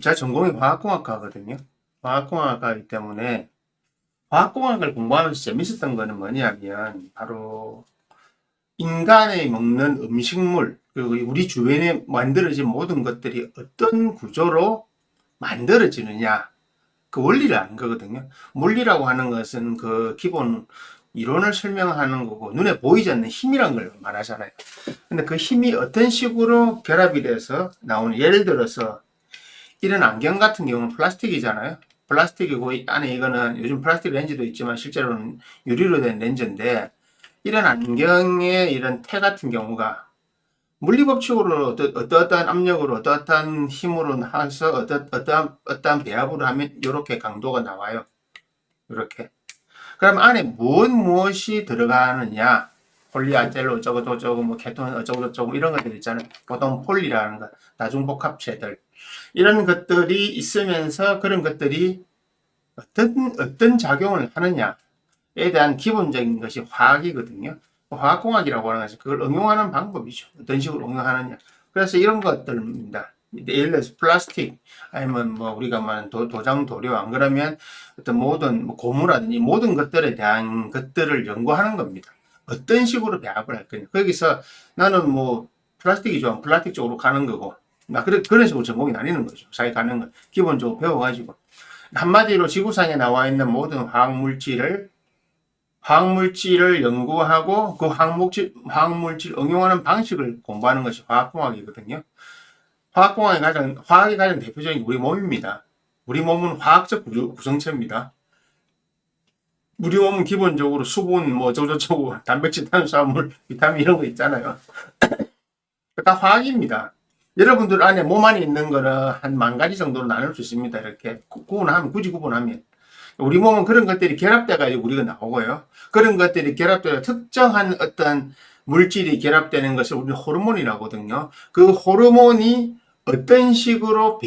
제 전공이 화학공학과거든요. 화학공학과이기 때문에 화학공학을 공부하면서 재밌었던 거는 뭐냐면 바로 인간이 먹는 음식물 그리고 우리 주변에 만들어진 모든 것들이 어떤 구조로 만들어지느냐 그 원리를 아는 거거든요. 물리라고 하는 것은 그 기본 이론을 설명하는 거고 눈에 보이지 않는 힘이란 걸 말하잖아요. 근데 그 힘이 어떤 식으로 결합이 돼서 나오는 예를 들어서 이런 안경 같은 경우는 플라스틱이잖아요. 플라스틱이고 안에 이거는 요즘 플라스틱 렌즈도 있지만 실제로는 유리로 된 렌즈인데 이런 안경의 이런 테 같은 경우가 물리법칙으로 어떠한 압력으로 어떠한 힘으로 해서 어떠한 배합으로 하면 이렇게 강도가 나와요. 이렇게. 그럼 안에 무엇이 들어가느냐? 폴리아델로 어쩌고저쩌고 뭐 케톤 어쩌고저쩌고 이런 것들 있잖아요. 보통 폴리라는 거 다중복합체들 이런 것들이 있으면서 그런 것들이 어떤 작용을 하느냐에 대한 기본적인 것이 화학이거든요. 화학공학이라고 하는 것은 그걸 응용하는 방법이죠. 어떤 식으로 응용하느냐. 그래서 이런 것들입니다. 예를 들어서 플라스틱 아니면 뭐 우리가 말하는 도장 도료 안 그러면 어떤 모든 뭐 고무라든지 모든 것들에 대한 것들을 연구하는 겁니다. 어떤 식으로 배합을 할 거냐. 거기서 나는 뭐 플라스틱이 좋아하면 플라스틱 쪽으로 가는 거고 그런 식으로 전공이 나뉘는 거죠. 자기 가는 걸 기본적으로 배워가지고 한마디로 지구상에 나와 있는 모든 화학물질을 연구하고 그 화학물질 응용하는 방식을 공부하는 것이 화학공학이거든요. 화학이 가장 대표적인 우리 몸입니다. 우리 몸은 화학적 구성체입니다. 우리 몸은 기본적으로 수분, 뭐, 어쩌고저쩌고, 단백질, 탄수화물, 비타민 이런 거 있잖아요. 다 화학입니다. 여러분들 안에 몸 안에 있는 거는 한 10,000가지 정도로 나눌 수 있습니다. 이렇게 굳이 구분하면. 우리 몸은 그런 것들이 결합돼가지고 우리가 나오고요. 그런 것들이 결합되어 특정한 어떤 물질이 결합되는 것을 우리는 호르몬이라고 하거든요. 그 호르몬이 어떤 식으로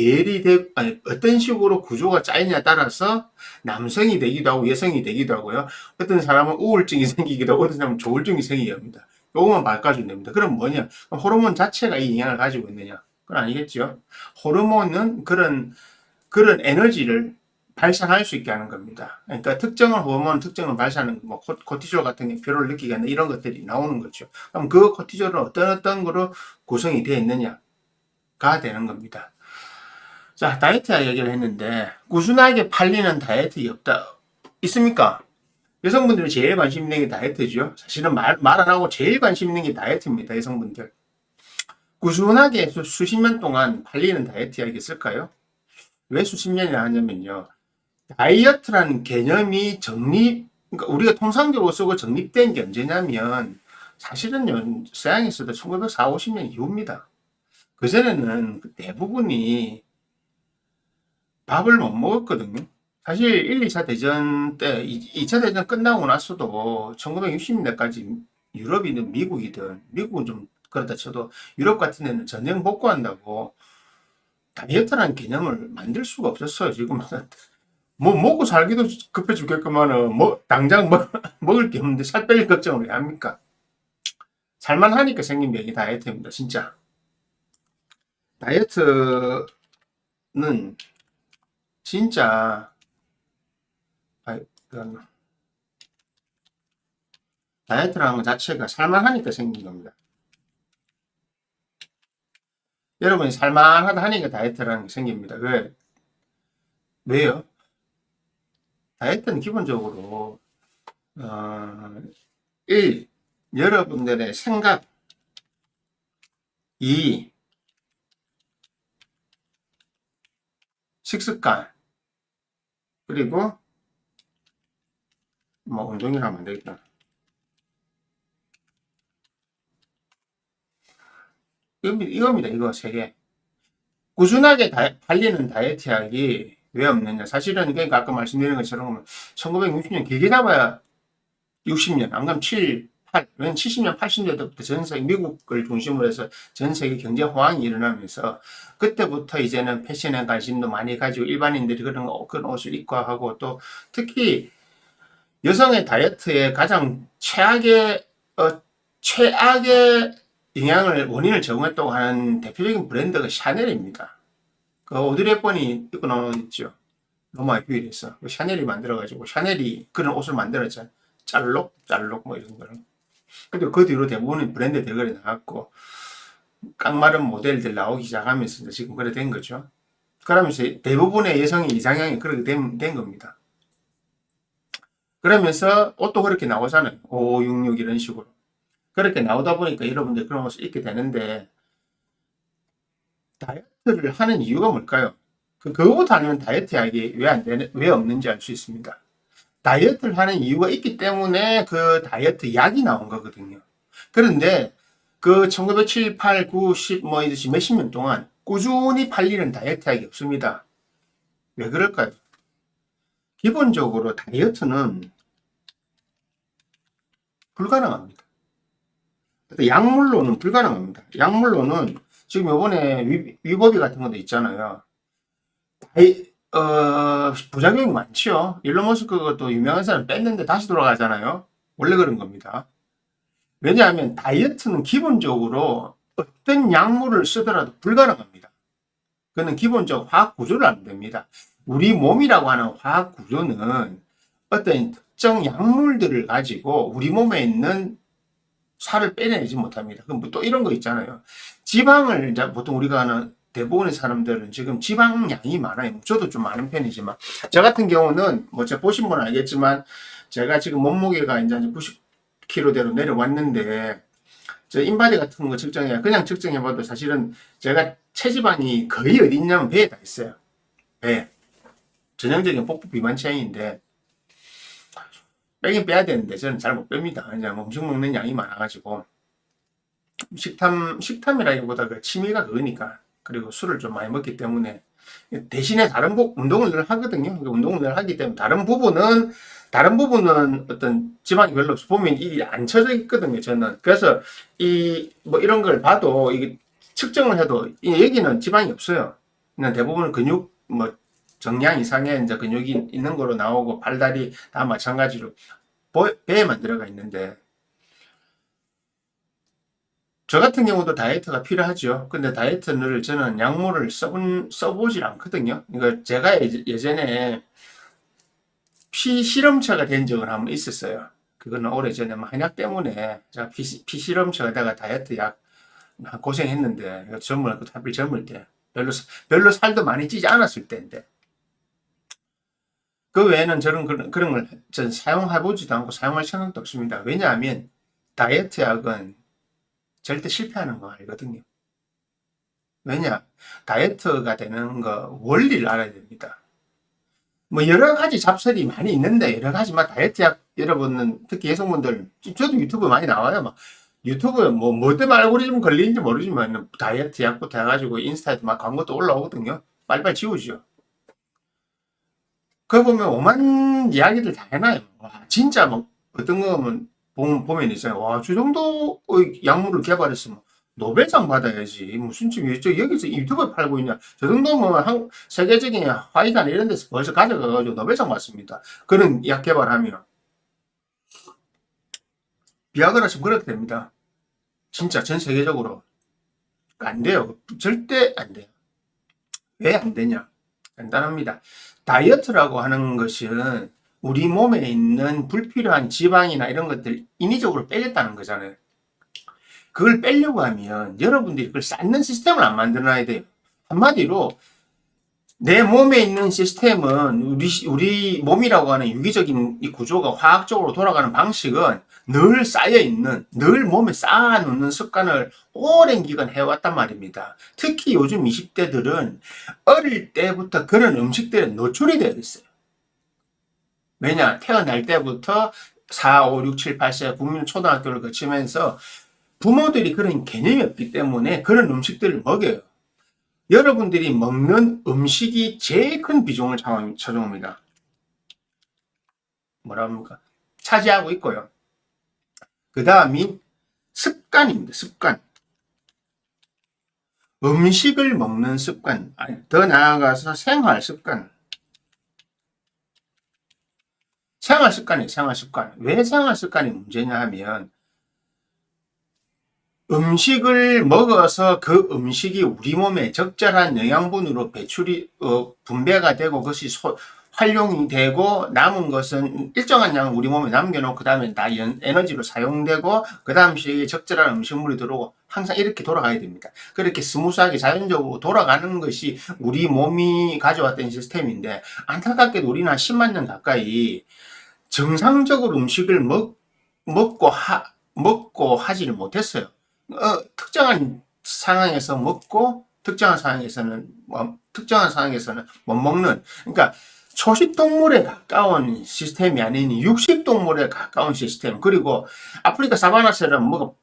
어떤 식으로 구조가 짜이냐에 따라서 남성이 되기도 하고 여성이 되기도 하고요. 어떤 사람은 우울증이 생기기도 하고 어떤 사람은 조울증이 생기기도 합니다. 요것만 바꿔주면 됩니다. 그럼 뭐냐? 호르몬 자체가 이 영향을 가지고 있느냐? 그건 아니겠죠. 호르몬은 그런 에너지를 발산할 수 있게 하는 겁니다. 그러니까 특정한 호르몬, 특정한 발산하는 뭐 코티졸 같은 게 피로를 느끼게 하는 이런 것들이 나오는 거죠. 그럼 그 코티졸은 어떤 거로 구성이 되어 있느냐가 되는 겁니다. 자, 다이어트 얘기를 했는데 꾸준하게 팔리는 다이어트 없다 있습니까? 여성분들이 제일 관심 있는 게 다이어트죠. 사실은 말 안 하고 제일 관심 있는 게 다이어트입니다. 여성분들. 꾸준하게 수십 년 동안 팔리는 다이어트 이야기 있을까요? 왜 수십 년이나 하냐면요. 다이어트라는 개념이 그러니까 우리가 통상적으로 쓰고 정립된 게 언제냐면, 사실은요, 서양에서도 1940, 50년 이후입니다. 그전에는 대부분이 밥을 못 먹었거든요. 사실 1, 2차 대전 때, 2차 대전 끝나고 나서도 1960년대까지 유럽이든 미국은 좀 그렇다 쳐도 유럽 같은 데는 전쟁 복구한다고 다이어트라는 개념을 만들 수가 없었어요. 지금 뭐 먹고 살기도 급해 죽겠구만은 뭐 당장 먹을 게 없는데 살 뺄 걱정을 왜 합니까? 살만하니까 생긴 병이 다이어트입니다. 진짜 다이어트는 진짜 그런 다이어트라는 것 자체가 살만하니까 생긴 겁니다. 여러분이 살만하다 하니까 다이어트라는 게 생깁니다. 왜요? 다이어트는 기본적으로 1. 여러분들의 생각 2. 식습관 그리고 뭐 운동이라 하면 안 되겠다. 이겁니다. 이거 세 개. 꾸준하게 달리는 다이어트 약이 왜 없느냐. 사실은 그러니까 아까 말씀드린 것처럼 1960년 길게 잡아야 60년, 안 그러면 7, 8, 왜냐면 70년, 80년대부터 전 세계 미국을 중심으로 해서 전 세계 경제 호황이 일어나면서 그때부터 이제는 패션에 관심도 많이 가지고 일반인들이 그런 옷을 입고 하고 또 특히 여성의 다이어트에 가장 최악의 원인을 제공했다고 하는 대표적인 브랜드가 샤넬입니다. 그 오드리 헵번이 입고 나온 옷 있죠. 로마의 휴일에서 그 샤넬이 만들어가지고 샤넬이 그런 옷을 만들었잖아요. 짤록 뭐 이런 거를. 근데 그 뒤로 대부분의 브랜드 대거리 나왔고 깡마른 모델들 나오기 시작하면서 이제 지금 그래 된 거죠. 그러면서 대부분의 여성의 이상형이 그렇게 된 겁니다. 그러면서 옷도 그렇게 나오잖아요. 5566 이런 식으로. 그렇게 나오다 보니까 여러분들 그런 옷을 입게 되는데 다이어트를 하는 이유가 뭘까요? 그거부터 아니면 다이어트 약이 왜 없는지 알 수 있습니다. 다이어트를 하는 이유가 있기 때문에 그 다이어트 약이 나온 거거든요. 그런데 그 1907, 8, 9, 10, 뭐 이듯이 몇십 년 동안 꾸준히 팔리는 다이어트 약이 없습니다. 왜 그럴까요? 기본적으로 다이어트는 불가능합니다. 약물로는 불가능합니다. 약물로는 지금 요번에 위법이 같은 것도 있잖아요. 부작용이 많죠. 일론 머스크가 유명한 사람 뺐는데 다시 돌아가잖아요. 원래 그런 겁니다. 왜냐하면 다이어트는 기본적으로 어떤 약물을 쓰더라도 불가능합니다. 그는 기본적 화학 구조를 안 됩니다. 우리 몸이라고 하는 화학 구조는 어떤 특정 약물들을 가지고 우리 몸에 있는 살을 빼내지 못합니다. 그럼 또 이런 거 있잖아요. 지방을 이제 보통 우리가 하는 대부분의 사람들은 지금 지방량이 많아요. 저도 좀 많은 편이지만 저 같은 경우는 뭐 제가 보신 분은 알겠지만 제가 지금 몸무게가 이제 90kg대로 내려왔는데 저 인바디 같은 거 측정해 그냥 측정해봐도 사실은 제가 체지방이 거의 어디 있냐면 배에 다 있어요. 배. 전형적인 복부 비만 체형인데 빼긴 빼야 되는데 저는 잘 못 뺍니다. 그냥 음식 먹는 양이 많아가지고 식탐이라기보다 그 취미가 그거니까. 그리고 술을 좀 많이 먹기 때문에 대신에 운동을 늘 하거든요. 운동을 늘 하기 때문에 다른 부분은 어떤 지방이 별로 없어. 보면 이게 안 쳐져 있거든요. 저는. 그래서 뭐 이런 걸 봐도 이게 측정을 해도 여기는 지방이 없어요. 그냥 대부분 근육 뭐 정량 이상의 이제 근육이 있는 거로 나오고 팔다리 다 마찬가지로 배에만 들어가 있는데 저 같은 경우도 다이어트가 필요하죠. 근데 다이어트를 저는 약물을 써보질 않거든요. 그러니까 제가 예전에 피 실험체가 된 적은 한번 있었어요. 그거는 오래전에 한약 때문에 제가 피 실험체가 내가 다이어트 약 고생했는데 하필 젊을 때 별로 살도 많이 찌지 않았을 때인데 그 외에는 저는 그런 걸 전 사용해보지도 않고 사용할 생각도 없습니다. 왜냐하면 다이어트 약은 절대 실패하는 거 알거든요. 왜냐? 다이어트가 되는 거 원리를 알아야 됩니다. 뭐 여러 가지 잡설이 많이 있는데 여러 가지 막 다이어트 약 여러분은 특히 여성분들 저도 유튜브 많이 나와요. 막 유튜브에 뭐 때문에 알고리즘 걸리는지 모르지만 다이어트 약부터 해가지고 인스타에도 막 광고도 올라오거든요. 빨리빨리 지우죠. 그거 보면 오만 이야기들 다 해놔요. 와 진짜 뭐 어떤 거면 보면 있어요. 와 저 정도의 약물을 개발했으면 노벨상 받아야지. 무슨 지금 여기서 유튜브에 팔고 있냐. 저 정도면 세계적인 화이관 이런 데서 벌써 가져가가지고 노벨상 받습니다. 그런 약 개발하면. 비아그라 지금 그렇게 됩니다. 진짜 전 세계적으로. 안 돼요. 절대 안 돼요. 왜 안 되냐? 간단합니다. 다이어트라고 하는 것은 우리 몸에 있는 불필요한 지방이나 이런 것들 인위적으로 빼겠다는 거잖아요. 그걸 빼려고 하면 여러분들이 그걸 쌓는 시스템을 안 만들어놔야 돼요. 한마디로 내 몸에 있는 시스템은 우리 몸이라고 하는 유기적인 이 구조가 화학적으로 돌아가는 방식은 늘 쌓여있는, 늘 몸에 쌓아놓는 습관을 오랜 기간 해왔단 말입니다. 특히 요즘 20대들은 어릴 때부터 그런 음식들에 노출이 되어 있어요. 왜냐? 태어날 때부터 4, 5, 6, 7, 8세 국민 초등학교를 거치면서 부모들이 그런 개념이 없기 때문에 그런 음식들을 먹여요. 여러분들이 먹는 음식이 제일 큰 비중을 차지합니다. 뭐라 합니까? 차지하고 있고요. 그 다음이 습관입니다. 습관. 음식을 먹는 습관. 더 나아가서 생활 습관. 생활 습관이에요. 생활 습관. 왜 생활 습관이 문제냐 하면 음식을 먹어서 그 음식이 우리 몸에 적절한 영양분으로 분배가 되고 그것이 활용이 되고 남은 것은 일정한 양을 우리 몸에 남겨놓고 그 다음에 다 에너지로 사용되고 그 다음 시기에 적절한 음식물이 들어오고 항상 이렇게 돌아가야 됩니다. 그렇게 스무스하게 자연적으로 돌아가는 것이 우리 몸이 가져왔던 시스템인데 안타깝게도 우리는 한 10만 년 가까이 정상적으로 음식을 먹고 하지를 못했어요. 특정한 상황에서 먹고 특정한 상황에서는 못 먹는, 그러니까 초식 동물에 가까운 시스템이 아닌 육식 동물에 가까운 시스템. 그리고 아프리카 사바나처럼 뭐가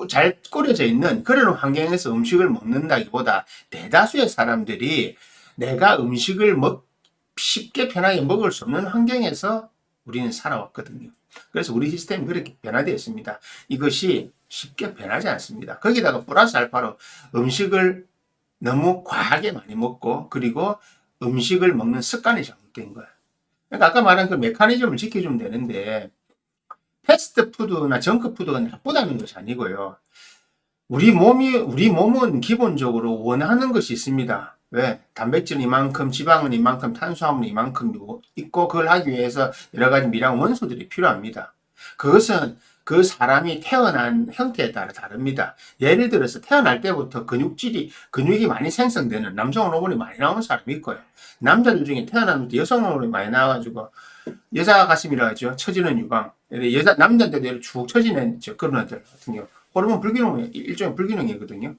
잘 꾸려져 있는 그런 환경에서 음식을 먹는다기보다 대다수의 사람들이 내가 음식을 쉽게 편하게 먹을 수 없는 환경에서 우리는 살아왔거든요. 그래서 우리 시스템이 그렇게 변화되어 있습니다. 이것이 쉽게 변하지 않습니다. 거기다가 플러스 알파로 음식을 너무 과하게 많이 먹고 그리고 음식을 먹는 습관이 잘못된 거야. 그러니까 아까 말한 그 메커니즘을 지켜주면 되는데 패스트푸드나 정크푸드가 나쁘다는 것이 아니고요. 우리 몸은 기본적으로 원하는 것이 있습니다. 왜? 단백질은 이만큼, 지방은 이만큼, 탄수화물은 이만큼 있고 그걸 하기 위해서 여러 가지 미량 원소들이 필요합니다. 그것은 그 사람이 태어난 형태에 따라 다릅니다. 예를 들어서 태어날 때부터 근육이 많이 생성되는 남성 호르몬이 많이 나오는 사람이 있고요. 남자들 중에 태어나면서 여성 호르몬이 많이 나와가지고 여자 가슴이라 하죠. 처지는 유방. 남자인데도 쭉 처지는 그런 애들 같은 경우. 호르몬 불균형이 일종의 불균형이거든요.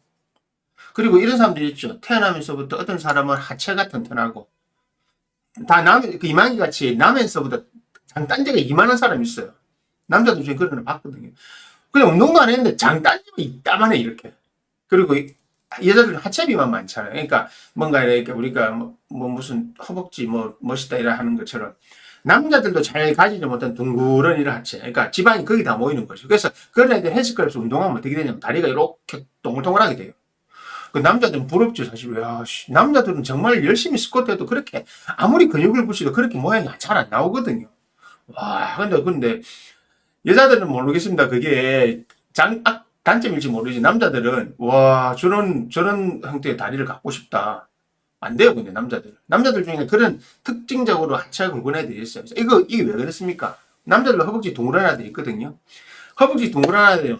그리고 이런 사람들이 있죠. 태어나면서부터 어떤 사람은 하체가 튼튼하고 그 이만희 같이 나면서부터 장단지가 이만한 사람이 있어요. 남자들 중에 그런 걸 봤거든요. 그냥 운동도 안 했는데 장단지가 이따만해 이렇게. 그리고 여자들은 하체비만 많잖아요. 그러니까 뭔가 이렇게 우리가 무슨 허벅지 멋있다 이라 하는 것처럼 남자들도 잘 가지지 못한 둥그런 이런 하체. 그러니까 지방이 거기 다 모이는 거죠. 그래서 그런 애들 헬스클럽에서 운동하면 어떻게 되냐면 다리가 이렇게 동글동글하게 돼요. 그 남자들은 부럽죠, 사실. 야, 남자들은 정말 열심히 스쿼트 해도 그렇게, 아무리 근육을 붙여도 그렇게 모양이 잘 안 나오거든요. 와, 근데, 여자들은 모르겠습니다. 그게 단점일지 모르지. 남자들은, 와, 저런 형태의 다리를 갖고 싶다. 안 돼요, 근데 남자들 중에 그런 특징적으로 하체가 굵은 애들이 있어요. 이게 왜 그렇습니까? 남자들도 허벅지 동그란 애들이 있거든요. 허벅지 동그란 애들이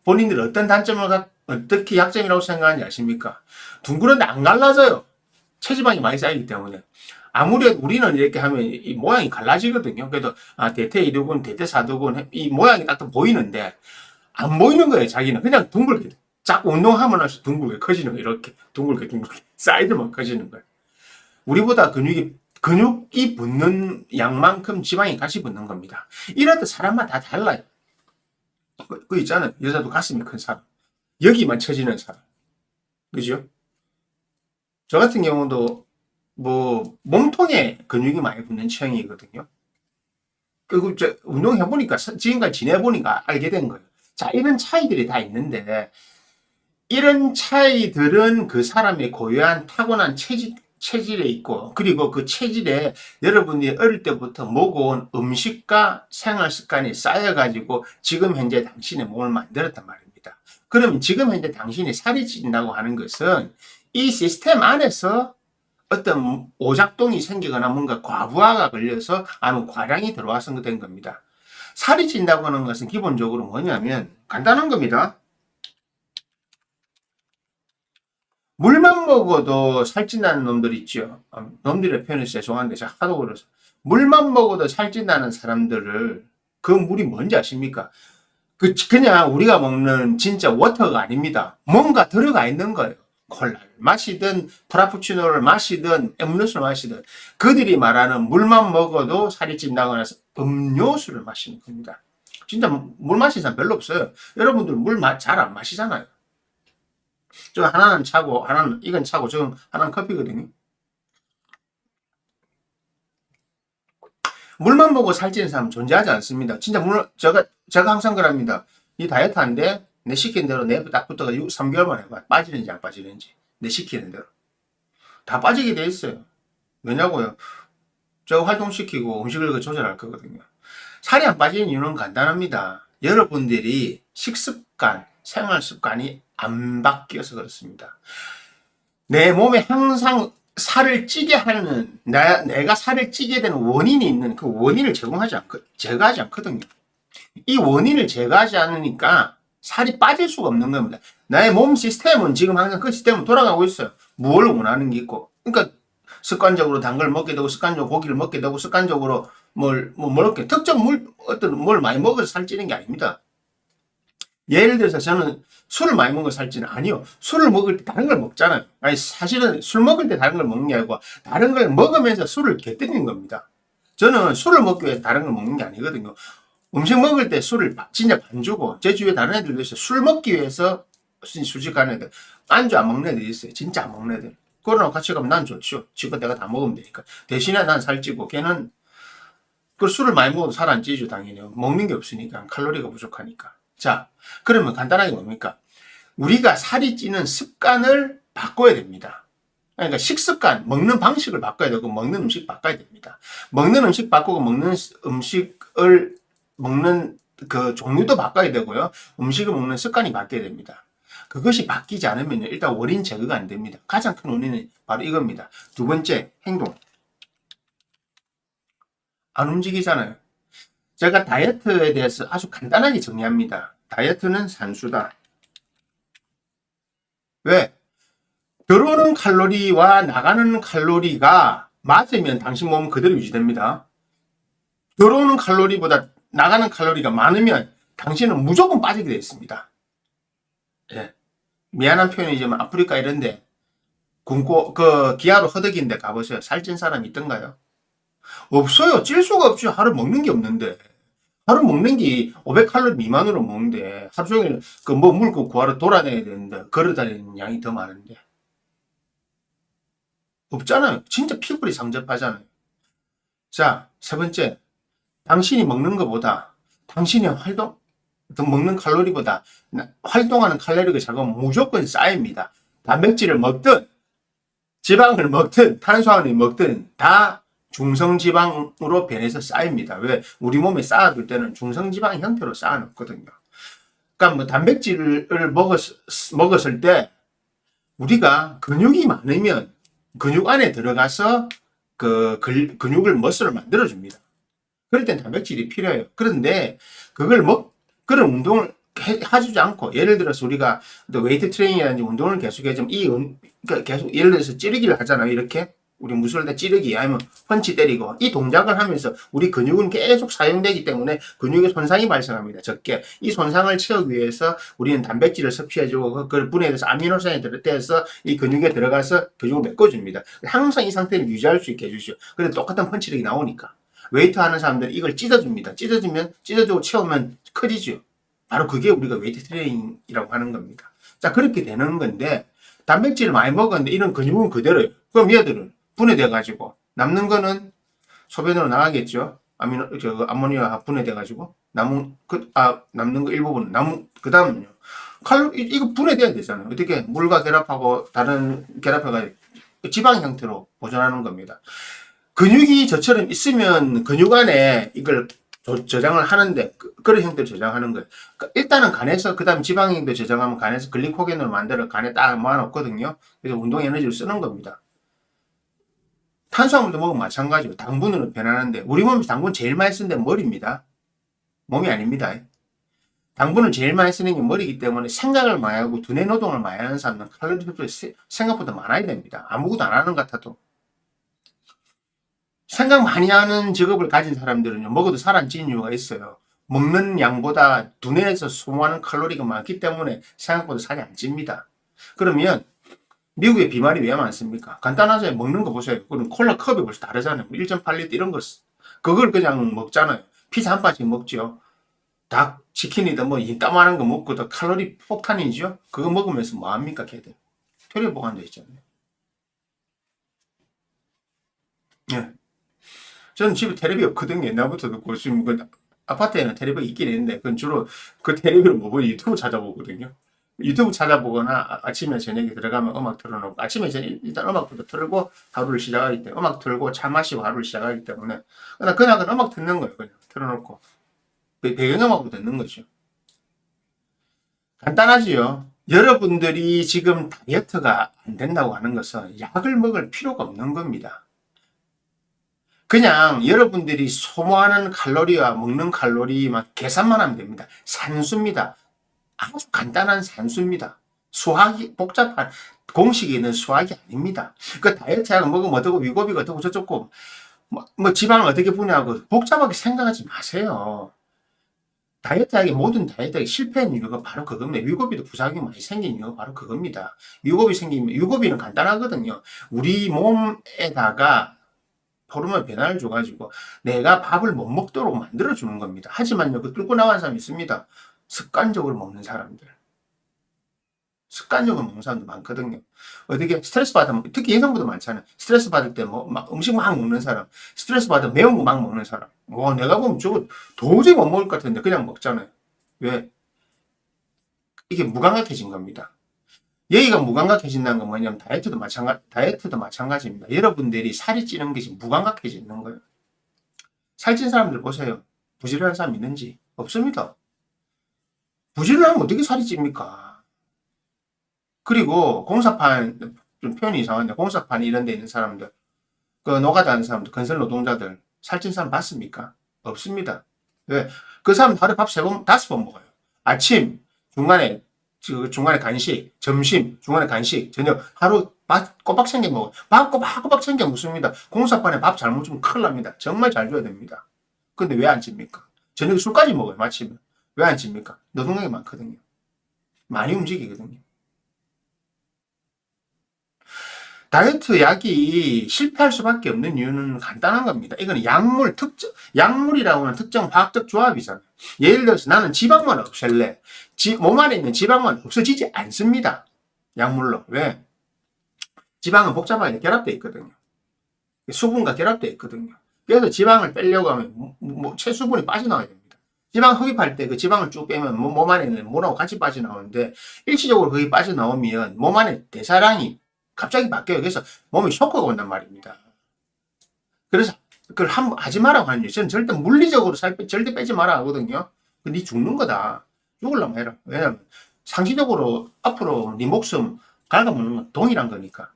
본인들이 어떤 단점을 어떻게 약점이라고 생각하는지 아십니까? 둥그런데 안 갈라져요. 체지방이 많이 쌓이기 때문에. 아무래도 우리는 이렇게 하면 이 모양이 갈라지거든요. 그래도 대퇴 2두근, 대퇴 4두근 이 모양이 딱 보이는데 안 보이는 거예요. 자기는 그냥 둥글게. 자꾸 운동하면 할수록 둥글게 커지는 거예요. 이렇게 둥글게 사이드만 커지는 거예요. 우리보다 근육이 붙는 양만큼 지방이 같이 붙는 겁니다. 이럴 때 사람마다 다 달라요. 그 있잖아요. 여자도 가슴이 큰 사람. 여기만 처지는 사람. 그죠? 저 같은 경우도 몸통에 근육이 많이 붙는 체형이거든요. 그리고 운동해보니까, 지금까지 지내보니까 알게 된 거예요. 자, 이런 차이들이 다 있는데, 이런 차이들은 그 사람의 고유한 타고난 체질에 있고, 그리고 그 체질에 여러분이 어릴 때부터 먹어온 음식과 생활 습관이 쌓여가지고 지금 현재 당신의 몸을 만들었단 말입니다. 그러면 지금 현재 당신이 살이 찐다고 하는 것은 이 시스템 안에서 어떤 오작동이 생기거나 뭔가 과부하가 걸려서 아니면 과량이 들어와서 된 겁니다. 살이 찐다고 하는 것은 기본적으로 뭐냐면 간단한 겁니다. 물만 먹어도 살찐다는 놈들 있죠. 놈들의 표현이 죄송한데 제가 하도 그래서 물만 먹어도 살찐다는 사람들을 그 물이 뭔지 아십니까? 그냥 우리가 먹는 진짜 워터가 아닙니다. 뭔가 들어가 있는 거예요. 콜라를 마시든 프라푸치노를 마시든 음료수를 마시든 그들이 말하는 물만 먹어도 살이 찐다고 해서 음료수를 마시는 겁니다. 진짜 물 마시는 사람 별로 없어요. 여러분들 물 잘 안 마시잖아요. 저 하나는 차고 하나는 이건 차고 저 하나는 커피거든요. 물만 먹고 살찌는 사람 존재하지 않습니다. 진짜 제가 항상 그럽니다. 이 다이어트 한데 내 시키는 대로 내 딱 붙어가 3개월만 해봐. 빠지는지 안 빠지는지. 내 시키는 대로. 다 빠지게 돼 있어요. 왜냐고요? 제가 활동시키고 음식을 조절할 거거든요. 살이 안 빠지는 이유는 간단합니다. 여러분들이 식습관, 생활 습관이 안 바뀌어서 그렇습니다. 내 몸에 항상 살을 찌게 하는, 내가 살을 찌게 되는 원인이 있는 그 원인을 제거하지 않거든요. 이 원인을 제거하지 않으니까 살이 빠질 수가 없는 겁니다. 나의 몸 시스템은 지금 항상 그 시스템은 돌아가고 있어요. 뭘 원하는 게 있고. 그러니까 습관적으로 단 걸 먹게 되고, 습관적으로 고기를 먹게 되고, 습관적으로 먹게, 뭘 많이 먹어서 살찌는 게 아닙니다. 예를 들어서 저는 술을 많이 먹어서 살찌는 아니요. 술을 먹을 때 다른 걸 먹잖아요. 아니, 사실은 술 먹을 때 다른 걸 먹는 게 아니고, 다른 걸 먹으면서 술을 곁들이는 겁니다. 저는 술을 먹기 위해서 다른 걸 먹는 게 아니거든요. 음식 먹을 때 술을 진짜 반주고, 제 주위에 다른 애들도 있어요. 술 먹기 위해서 술집 가는 애들, 안주 안 먹는 애들 있어요. 진짜 안 먹는 애들. 그거랑 같이 가면 난 좋죠. 지금 내가 다 먹으면 되니까. 대신에 난 살찌고, 걔는 그 술을 많이 먹어도 살 안 찌죠, 당연히. 먹는 게 없으니까. 칼로리가 부족하니까. 자, 그러면 간단하게 뭡니까? 우리가 살이 찌는 습관을 바꿔야 됩니다. 그러니까 식습관, 먹는 방식을 바꿔야 되고, 먹는 음식 바꿔야 됩니다. 먹는 음식 바꾸고, 먹는 음식을 먹는 그 종류도 바꿔야 되고요. 음식을 먹는 습관이 바뀌어야 됩니다. 그것이 바뀌지 않으면 일단 원인 제거가 안 됩니다. 가장 큰 원인은 바로 이겁니다. 두 번째, 행동. 안 움직이잖아요. 제가 다이어트에 대해서 아주 간단하게 정리합니다. 다이어트는 산수다. 왜? 들어오는 칼로리와 나가는 칼로리가 맞으면 당신 몸은 그대로 유지됩니다. 들어오는 칼로리보다 나가는 칼로리가 많으면 당신은 무조건 빠지게 되어 있습니다. 예. 미안한 표현이지만 아프리카 이런데 굶고 기아로 허덕인데 가보세요. 살찐 사람 있던가요? 없어요. 찔 수가 없죠. 하루 먹는 게 없는데. 하루 먹는 게 500칼로리 미만으로 먹는데 하루 종일 물 구하러 돌아다녀야 되는데 걸어다니는 양이 더 많은데. 없잖아요. 진짜 피골이 상접하잖아요. 자, 세 번째. 당신이 먹는 것보다 당신이 먹는 칼로리보다 활동하는 칼로리가 작으면 무조건 쌓입니다. 단백질을 먹든 지방을 먹든 탄수화물을 먹든 다 중성지방으로 변해서 쌓입니다. 왜? 우리 몸에 쌓아둘 때는 중성지방 형태로 쌓아놓거든요. 그러니까 뭐 단백질을 먹었을 때 우리가 근육이 많으면 근육 안에 들어가서 근육을 머슬을 만들어줍니다. 그럴 땐 단백질이 필요해요. 그런데 그런 운동을 해주지 않고, 예를 들어서 우리가 웨이트 트레이닝이라든지 운동을 계속 해주면 그러니까 계속 예를 들어서 찌르기를 하잖아요. 이렇게. 우리 무술할 때 찌르기, 아니면 펀치 때리고, 이 동작을 하면서 우리 근육은 계속 사용되기 때문에 근육에 손상이 발생합니다. 적게. 이 손상을 채우기 위해서 우리는 단백질을 섭취해주고, 그걸 분해해서 아미노산이 들어가서 이 근육에 들어가서 근육을 메꿔줍니다. 항상 이 상태를 유지할 수 있게 해주죠. 그런데 똑같은 펀치력이 나오니까. 웨이트 하는 사람들은 이걸 찢어줍니다. 찢어주고 채우면 커지죠. 바로 그게 우리가 웨이트 트레이닝이라고 하는 겁니다. 자, 그렇게 되는 건데, 단백질을 많이 먹었는데 이런 근육은 그대로예요. 그럼 얘들은 분해돼가지고, 남는 거는 소변으로 나가겠죠. 암모니아가 분해돼가지고, 남는 거 일부분, 그 다음은요. 이거 분해돼야 되잖아요. 어떻게? 물과 결합하고, 다른 결합해가지고, 지방 형태로 보존하는 겁니다. 근육이 저처럼 있으면 근육 안에 이걸 저장을 하는데 그런 형태로 저장하는 거예요. 그러니까 일단은 간에서 그 다음 지방형도 저장하면 간에서 글리코겐을 만들어 간에 딱 모아놓거든요. 그래서 운동 에너지를 쓰는 겁니다. 탄수화물도 먹으면 마찬가지고 당분으로 변하는데 우리 몸에서 당분 제일 많이 쓰는 데는 머리입니다. 몸이 아닙니다. 당분을 제일 많이 쓰는 게 머리이기 때문에 생각을 많이 하고 두뇌 노동을 많이 하는 사람은 칼로리 흡수가 생각보다 많아야 됩니다. 아무것도 안 하는 것 같아도. 생각 많이 하는 직업을 가진 사람들은요, 먹어도 살 안 찌는 이유가 있어요. 먹는 양보다 두뇌에서 소모하는 칼로리가 많기 때문에 생각보다 살이 안 찝니다. 그러면 미국의 비만이 왜 많습니까? 간단하죠. 먹는 거 보세요. 그럼 콜라 컵이 벌써 다르잖아요. 1.8리터 이런 거, 그걸 그냥 먹잖아요. 피자 한 판씩 먹죠. 닭, 치킨이든 뭐 이따만한 거 먹고 더 칼로리 폭탄이죠. 그거 먹으면서 뭐 합니까, 걔들? 혈액 보관돼 있잖아요. 예. 저는 집에 텔레비 없거든요. 옛날부터 듣고 지금 아파트에는 텔레비가 있긴 있는데 그건 주로 그 텔레비를 뭐 보고 유튜브 찾아보거든요. 유튜브 찾아보거나 아침에 저녁에 들어가면 음악 틀어놓고 아침에 일단 음악부터 틀고 하루를 시작하기 때문에 음악 틀고 차 마시고 하루를 시작하기 때문에 그냥 음악 듣는 거예요. 그냥 틀어놓고 배경음악으로 듣는 거죠. 간단하지요. 여러분들이 지금 다이어트가 안 된다고 하는 것은 약을 먹을 필요가 없는 겁니다. 그냥 여러분들이 소모하는 칼로리와 먹는 칼로리만 계산만 하면 됩니다. 산수입니다. 아주 간단한 산수입니다. 수학이 복잡한 공식이 있는 수학이 아닙니다. 그 다이어트 약을 먹으면 어떻고 위고비가 어떻고 저쩌고 뭐 지방을 어떻게 분해하고 복잡하게 생각하지 마세요. 다이어트 약의 모든 다이어트 약이 실패한 이유가 바로 그겁니다. 위고비도 부작용이 많이 생긴 이유가 바로 그겁니다. 위고비 생기면 위고비는 간단하거든요. 우리 몸에다가 호르몬 변화를 줘가지고 내가 밥을 못 먹도록 만들어주는 겁니다. 하지만요, 그 뚫고 나간 사람이 있습니다. 습관적으로 먹는 사람들. 습관적으로 먹는 사람도 많거든요. 어떻게 스트레스 받으면, 특히 여성분도 많잖아요. 스트레스 받을 때 뭐, 막 음식 막 먹는 사람, 스트레스 받으면 매운 거 막 먹는 사람. 와, 내가 보면 저거 도저히 못 먹을 것 같은데 그냥 먹잖아요. 왜? 이게 무감각해진 겁니다. 여기가 무감각해진다는 건 뭐냐면 다이어트도 마찬가지입니다. 여러분들이 살이 찌는 것이 무감각해지는 거예요. 살찐 사람들 보세요. 부지런한 사람 있는지? 없습니다. 부지런하면 어떻게 살이 찝니까? 그리고 공사판, 좀 표현이 이상한데, 공사판 이런 데 있는 사람들, 그 노가다 하는 사람들, 건설 노동자들, 살찐 사람 봤습니까? 없습니다. 왜? 그 사람 하루에 밥 3번, 5번 먹어요. 아침, 중간에 간식, 점심, 중간에 간식, 저녁, 하루 밥 꼬박 챙겨 먹어요. 밥 꼬박 챙겨 먹습니다. 공사판에 밥 잘못 주면 큰일 납니다. 정말 잘 줘야 됩니다. 근데 왜 안 찝니까? 저녁에 술까지 먹어요, 마치면. 왜 안 찝니까? 노동력이 많거든요. 많이 움직이거든요. 다이어트 약이 실패할 수밖에 없는 이유는 간단한 겁니다. 이거는 약물이라고 하는 특정 화학적 조합이잖아요. 예를 들어서 나는 지방만 없앨래. 몸 안에 있는 지방만 없어지지 않습니다. 약물로. 왜? 지방은 복잡하게 결합되어 있거든요. 수분과 결합되어 있거든요. 그래서 지방을 빼려고 하면 체수분이 빠져나와야 됩니다. 지방 흡입할 때 그 지방을 쭉 빼면 몸 안에 있는 물하고 같이 빠져나오는데 일시적으로 거기 빠져나오면 몸 안에 대사량이 갑자기 바뀌어요. 그래서 몸에 쇼크가 온단 말입니다. 그래서 그걸 하지 마라고 하는 이유. 저는 절대 물리적으로 절대 빼지 마라 하거든요. 네 죽는 거다. 죽으려면 해라. 왜냐면 상시적으로 앞으로 네 목숨 갉아먹는 건 동일한 거니까.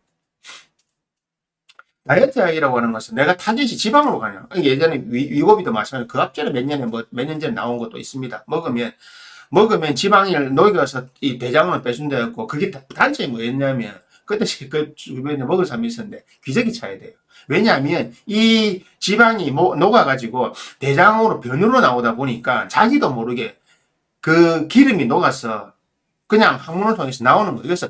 다이어트 약이라고 하는 것은 내가 타겟이 지방으로 가냐. 예전에 위고비도 마찬가지로 그 앞전에 몇 년 전에 나온 것도 있습니다. 먹으면 지방이 녹여서 이 대장으로 빼준다였고, 그게 단점이 뭐였냐면, 그때 그 주변에 먹을 사람이 있었는데, 기저귀 차야 돼요. 왜냐하면, 이 지방이 녹아가지고, 대장으로 변으로 나오다 보니까, 자기도 모르게 그 기름이 녹아서, 그냥 항문을 통해서 나오는 거예요. 그래서,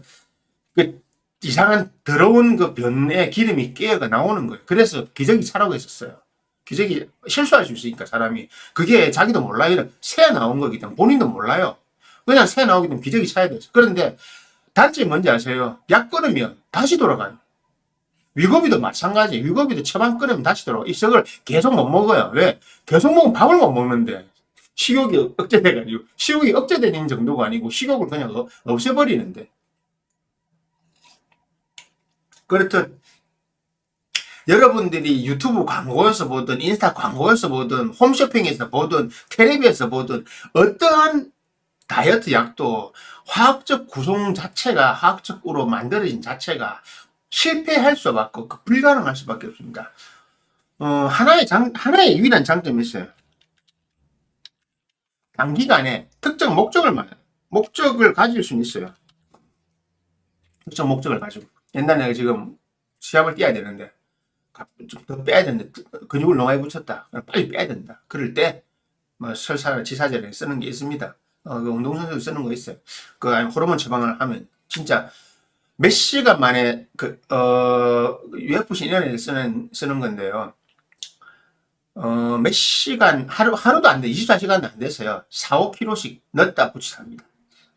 그 이상한 더러운 그 변에 기름이 깨어가 나오는 거예요. 그래서 기저귀 차라고 했었어요. 기저귀 실수할 수 있으니까 사람이. 그게 자기도 몰라요. 새 나온 거기 때문에 본인도 몰라요. 그냥 새 나오기 때문에 기저귀 차야 돼요. 그런데 단점이 뭔지 아세요? 약 끊으면 다시 돌아가요. 위고비도 마찬가지. 위고비도 처방 끊으면 다시 돌아가요. 이걸 계속 못 먹어요. 왜? 계속 먹으면 밥을 못 먹는데. 식욕이 억제돼가지고. 식욕이 억제되는 정도가 아니고 식욕을 그냥 없애버리는데. 그렇듯 여러분들이 유튜브 광고에서 보든 인스타 광고에서 보든 홈쇼핑에서 보든 텔레비에서 보든 어떠한 다이어트 약도 화학적 구성 자체가 화학적으로 만들어진 자체가 실패할 수밖에 없고 불가능할 수밖에 없습니다. 하나의 유일한 장점이 있어요. 단기간에 특정 목적을 가질 수는 있어요. 특정 목적을 가지고. 옛날에 지금 시합을 뛰어야 되는데 좀 더 빼야 되는데 근육을 너무 많이 붙였다. 빨리 빼야 된다. 그럴 때 뭐 설사나 지사제를 쓰는 게 있습니다. 그 운동선수도 쓰는 거 있어요. 그 호르몬 처방을 하면 진짜 몇 시간 만에 UFC 이런 애들 쓰는 건데요. 몇 시간 하루도 안 돼. 24시간도 안 돼서요. 4, 5kg씩 넣었다 붙이다 합니다.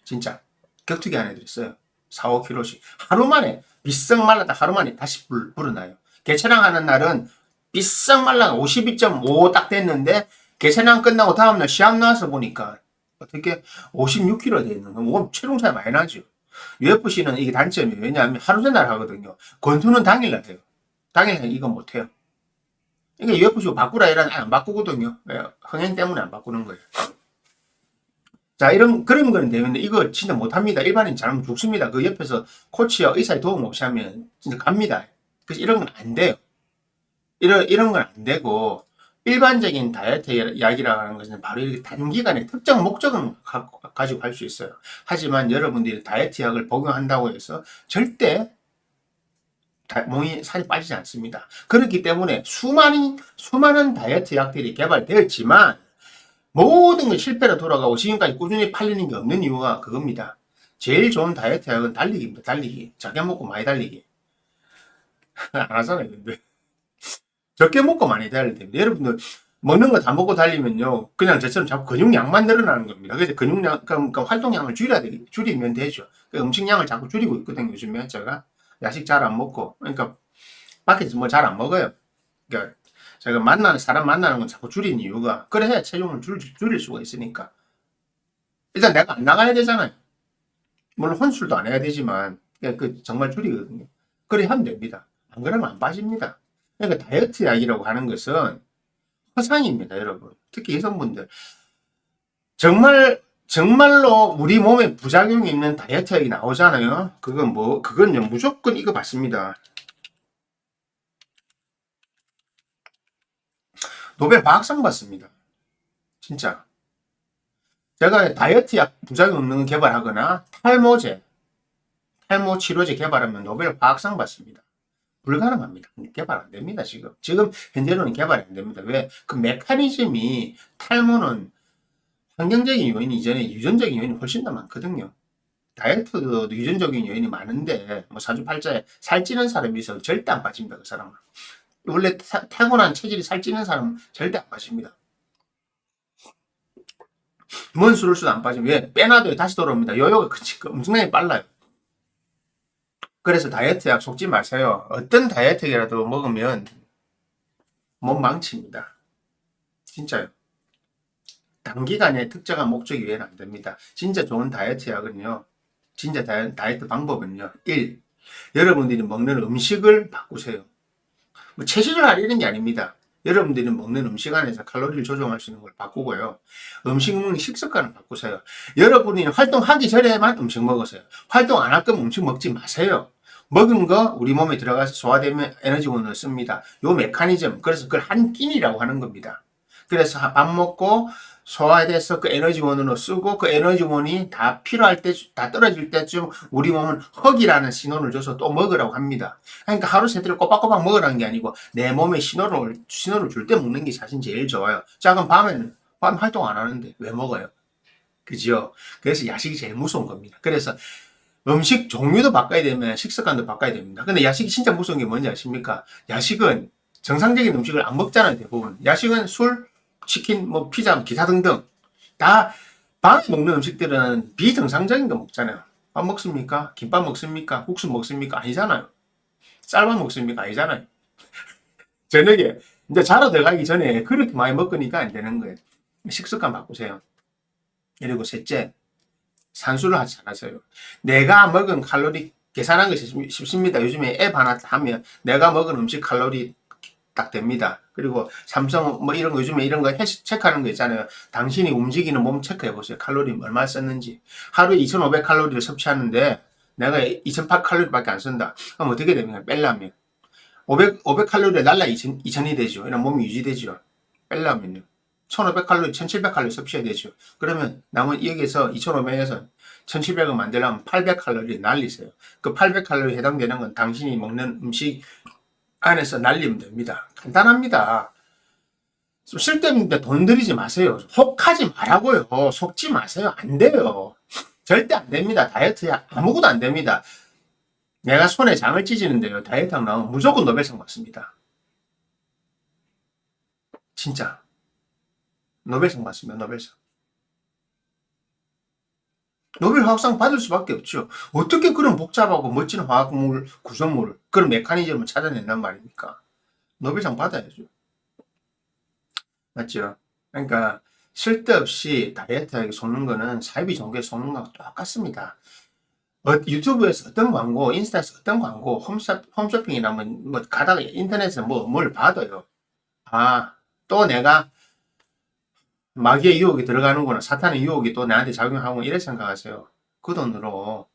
진짜 격투기 하는 애들이 있어요. 4, 5kg씩 하루 만에 비썩 말랐다 하루 만에 다시 불어나요. 개체량 하는 날은 비싹 말라가 52.5 딱 됐는데 개체량 끝나고 다음날 시합 나와서 보니까 어떻게 56kg 돼 있는 거. 체중 차이 많이 나죠. UFC는 이게 단점이에요. 왜냐하면 하루 전날 하거든요. 권투는 당일날 해요. 당일날 이거 못해요. 그러니까 UFC 바꾸라 이러면 안 바꾸거든요. 흥행 때문에 안 바꾸는 거예요. 자, 그런 거는 되는데, 이거 진짜 못합니다. 일반인 잘못 죽습니다. 그 옆에서 코치와 의사의 도움 없이 하면 진짜 갑니다. 그래서 이런 건 안 돼요. 이런 건 안 되고, 일반적인 다이어트 이야기라고 하는 것은 바로 이렇게 단기간에 특정 목적은 가지고 할 수 있어요. 하지만 여러분들이 다이어트 약을 복용한다고 해서 절대 몸이 살이 빠지지 않습니다. 그렇기 때문에 수많은 다이어트 약들이 개발되었지만 모든 게 실패로 돌아가고 지금까지 꾸준히 팔리는 게 없는 이유가 그겁니다. 제일 좋은 다이어트 약은 달리기입니다. 달리기. 작게 먹고 많이 달리기. 안 하잖아요, 근데. 적게 먹고 많이 달려야 됩니다. 여러분들, 먹는 거 다 먹고 달리면요. 그냥 저처럼 자꾸 근육량만 늘어나는 겁니다. 그래서 그러니까 활동량을 줄이면 되죠. 그 음식량을 자꾸 줄이고 있거든요, 요즘에 제가. 야식 잘 안 먹고. 그러니까 밖에서 뭐 잘 안 먹어요. 그러니까 제가 사람 만나는 건 자꾸 줄인 이유가, 그래야 체중을 줄일 수가 있으니까. 일단 내가 안 나가야 되잖아요. 물론 혼술도 안 해야 되지만, 정말 줄이거든요. 그래 하면 됩니다. 안 그러면 안 빠집니다. 그러니까 다이어트 약이라고 하는 것은 허상입니다, 여러분. 특히 여성분들. 정말로 우리 몸에 부작용이 있는 다이어트 약이 나오잖아요. 그건요, 무조건 이거 받습니다. 노벨 과학상 받습니다. 진짜. 제가 다이어트 약 부작용 없는 거 개발하거나 탈모 치료제 개발하면 노벨 과학상 받습니다. 불가능합니다. 개발 안 됩니다, 지금. 지금 현재로는 개발이 안 됩니다. 왜? 그 메커니즘이 탈모는 환경적인 요인이 이전에 유전적인 요인이 훨씬 더 많거든요. 다이어트도 유전적인 요인이 많은데, 뭐 사주팔자에 살찌는 사람이 있어도 절대 안 빠집니다, 그 사람은. 원래 타고난 체질이 살찌는 사람은 절대 안 빠집니다. 뭔 술을 써도 안 빠지면, 왜? 빼놔도 다시 돌아옵니다. 요요가 엄청나게 빨라요. 그래서 다이어트 약 속지 마세요. 어떤 다이어트 약이라도 먹으면 몸 망칩니다. 진짜요. 단기간에 특정한 목적이 외에는 안 됩니다. 진짜 좋은 다이어트 약은요. 진짜 다이어트 방법은요. 1. 여러분들이 먹는 음식을 바꾸세요. 뭐 채식을 하려는 게 아닙니다. 여러분들이 먹는 음식 안에서 칼로리를 조정할 수 있는 걸 바꾸고요. 음식 먹는 식습관을 바꾸세요. 여러분이 활동하기 전에만 음식 먹으세요. 활동 안 할 거면 음식 먹지 마세요. 먹은 거 우리 몸에 들어가서 소화되면 에너지원을 씁니다. 요 메커니즘, 그래서 그걸 한 끼니라고 하는 겁니다. 그래서 밥 먹고 소화돼서 그 에너지원으로 쓰고 그 에너지원이 다 필요할 때, 다 떨어질 때쯤 우리 몸은 허기라는 신호를 줘서 또 먹으라고 합니다. 그러니까 하루 세트를 꼬박꼬박 먹으라는 게 아니고 내 몸에 신호를 줄 때 먹는 게 사실 제일 좋아요. 자, 그럼 밤 활동 안 하는데 왜 먹어요? 그죠? 그래서 야식이 제일 무서운 겁니다. 그래서 음식 종류도 바꿔야 되면 식습관도 바꿔야 됩니다. 근데 야식이 진짜 무서운 게 뭔지 아십니까? 야식은 정상적인 음식을 안 먹잖아요, 대부분. 야식은 술, 치킨, 뭐 피자, 기타 등등 다 밤에 먹는 음식들은 비정상적인 거 먹잖아요. 밥 먹습니까? 김밥 먹습니까? 국수 먹습니까? 아니잖아요. 쌀밥 먹습니까? 아니잖아요. 저녁에 이제 자러 들어가기 전에 그렇게 많이 먹으니까 안 되는 거예요. 식습관 바꾸세요. 그리고 셋째, 산수를 하지 않으세요. 내가 먹은 칼로리 계산한 것이 쉽습니다. 요즘에 앱 하나 하면 내가 먹은 음식 칼로리 딱 됩니다. 그리고 삼성 뭐 이런 거 요즘에 이런 거 체크하는 거 있잖아요. 당신이 움직이는 몸 체크해 보세요. 칼로리 얼마 썼는지. 하루에 2,500칼로리를 섭취하는데 내가 2,800칼로리밖에 안 쓴다. 그럼 어떻게 됩니까? 뺄라면 500칼로리에 날라 2,000이 되죠. 이런 몸이 유지되죠. 뺄라면요. 1,500칼로리, 1,700칼로리 섭취해야 되죠. 그러면 남은 여기에서 2,500에서 1,700을 만들려면 800칼로리 날리세요. 그 800칼로리 해당되는 건 당신이 먹는 음식 안에서 날리면 됩니다. 간단합니다. 쓸데없는데 돈 들이지 마세요. 혹하지 말라고요. 속지 마세요. 안 돼요. 절대 안 됩니다. 다이어트야 아무것도 안 됩니다. 내가 손에 장을 찢는데요. 다이어트하고 나오면 무조건 노벨상 받습니다. 진짜. 노벨상 받습니다. 노벨상. 노벨 화학상 받을 수밖에 없죠. 어떻게 그런 복잡하고 멋진 화학물 구성물을 그런 메커니즘을 찾아낸단 말입니까? 노벨상 받아야죠. 맞죠? 그러니까 쓸데없이 다이어트하게 속는 거는 사이비 종교에 속는 거랑 똑같습니다. 유튜브에서 어떤 광고, 인스타에서 어떤 광고, 홈쇼핑이나 뭐 가다가 인터넷에서 뭘 봐도요. 아, 또 내가 마귀의 유혹이 들어가는구나. 사탄의 유혹이 또 나한테 작용하고 이래 생각하세요. 그 돈으로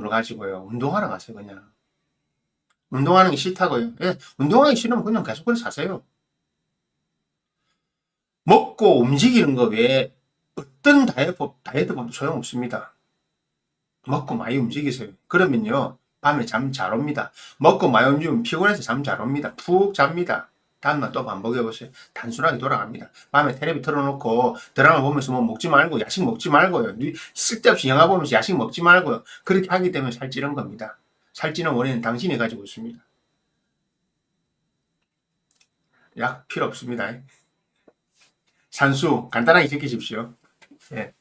가지고요. 운동하러 가세요, 그냥. 운동하는 게 싫다고요. 예, 운동하기 싫으면 그냥 계속 그래 사세요. 먹고 움직이는 거 외에 어떤 다이어트법도 소용없습니다. 먹고 많이 움직이세요. 그러면요, 밤에 잠 잘 옵니다. 먹고 많이 움직이면 피곤해서 잠 잘 옵니다. 푹 잡니다. 다음날 또 반복해보세요. 단순하게 돌아갑니다. 밤에 텔레비 틀어놓고 드라마 보면서 뭐 먹지 말고 야식 먹지 말고요. 쓸데없이 영화 보면서 야식 먹지 말고요. 그렇게 하기 때문에 살찌는 겁니다. 살찌는 원인은 당신이 가지고 있습니다. 약 필요 없습니다. 산수 간단하게 지키십시오. 예.